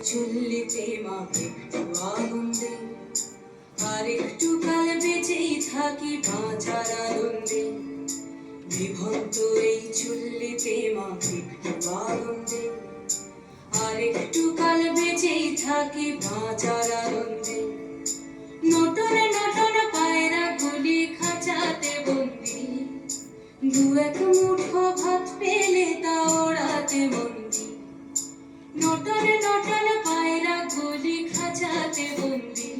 চুল্লিতে মাকে আনন্দে আর একটু কাল বেঁচেই থাকি বাঁচার আনন্দে। বিভক্ত এই চুল্লিতে মাকে আনন্দে আর একটু কাল বেঁচেই থাকি বাঁচার আনন্দে। নটনে নটন পায়রা গুলি খাঁচাতে বন্দি, দু এক মুঠো ভাত পেলে তা ওড়াতে বন্দি। নটনে নটন পায়রা গুলি খাঁচাতে বন্দি,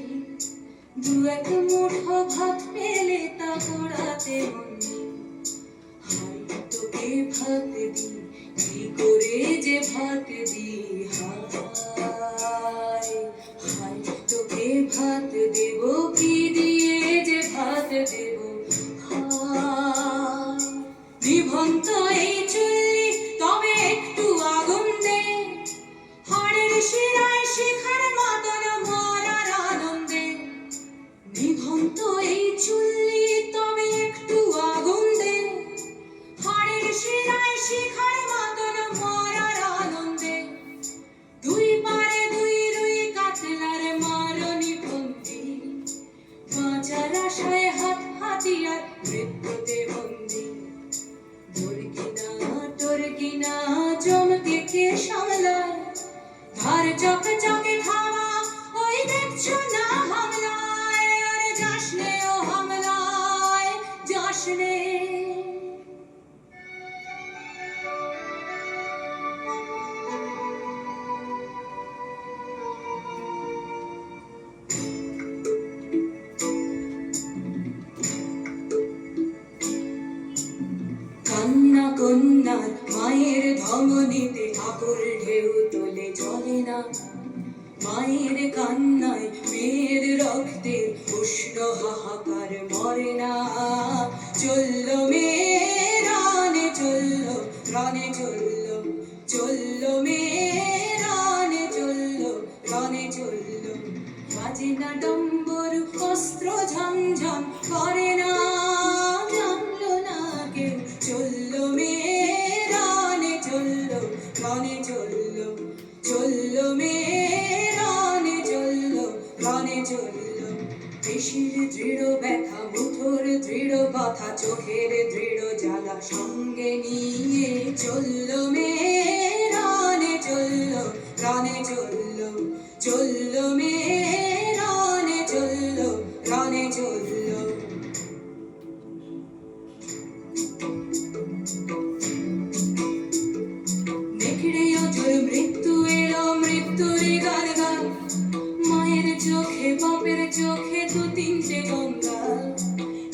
দু এক মুঠো ভাত পেলে তা ওড়াতে বন্দি। হাই তোকে ভাত দি, কি করে যে ভাত দি, হায় হায় তোকে ভাত দেব, কি দিয়ে যে ভাত দেব, হায়। নিভন্ত এই চুল্লি তবে একটু আগুন দে, হাড়ের শিরায় শিখার মাতন মরার আনন্দে। নিভন্ত এই চুল্লি তবে একটু আগুন দে, হাড়ের শিরায় শিখার মাতন মরার আনন্দে। দুই পারে দুই রুই কাতলার মারনি বন্দি, বাঁচার আশায় হাত হাতিয়ার মৃত্যুতে বন্দি। তোর কিনা চমকে কে সামলায়, ধার চকে চকে থামা ওই দেখছো না হামলায়, আরে যাসনে ও হামলায় যাসনে। কান্না কন্যার মায়ের ধমনীতে আকুল ঢেউ তোলে জলে না, মায়ের কান্নায় মেয়ের রক্তে উষ্ণ হাহাকার মরে না। চলল মেয়ে রানে চলল, রানে চলল, চলল মেয়ে রানে চলল, রানে চলল। বাজে না ডম্বর অস্ত্র ঝনঝন করে না, জানলো না কেউ। চলল মেয়ে রানে চলল, রানে চলল, চলল মেয়ে রানে চলল, রানে চলল। পেশির দৃঢ় ব্যথা, মুঠোর দৃঢ় কথা, চোখের দৃঢ় জ্বালা সঙ্গে নিয়ে চলল মেয়ে রানে চলল, রানে চলল, চলল মেয়ে রানে চলল, রানে চলল। নেকড়ে অজর মৃত্যু এলো, মৃত্যুর গান গান, মায়ের চোখে বাপের চোখে দু তিনটে গঙ্গা।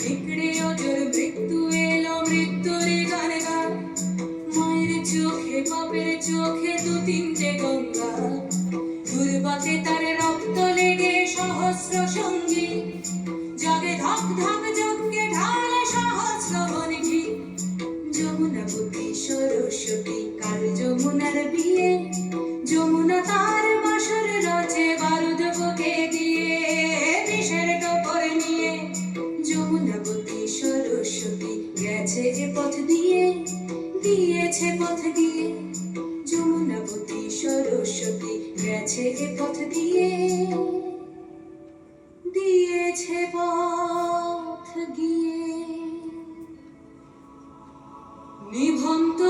নেকড়ে অজর মৃত্যু এলো, মৃত্যুর গান গান, মায়ের চোখে বাপের চোখে দু তিনটে গঙ্গা। দুর্বাতে তার রক্ত লেগে সহস্র সঙ্গী, জাগে ধক ধক যজ্ঞে ঢালে সহস্র বনঘি। যমুনাবতী সরস্বতী কাল যমুনার বিয়ে, যমুনা তার বাসর রচে বারুদ বুকে দিয়ে, বিষের টোপর নিয়ে। যমুনাবতী সরস্বতী গেছে এ পথ দিয়ে, দিয়েছে পথ দিয়ে। যমুনাবতী সরস্বতী গেছে এ পথ দিয়ে, দিয়েছে পথ গিয়ে। নিভন্ত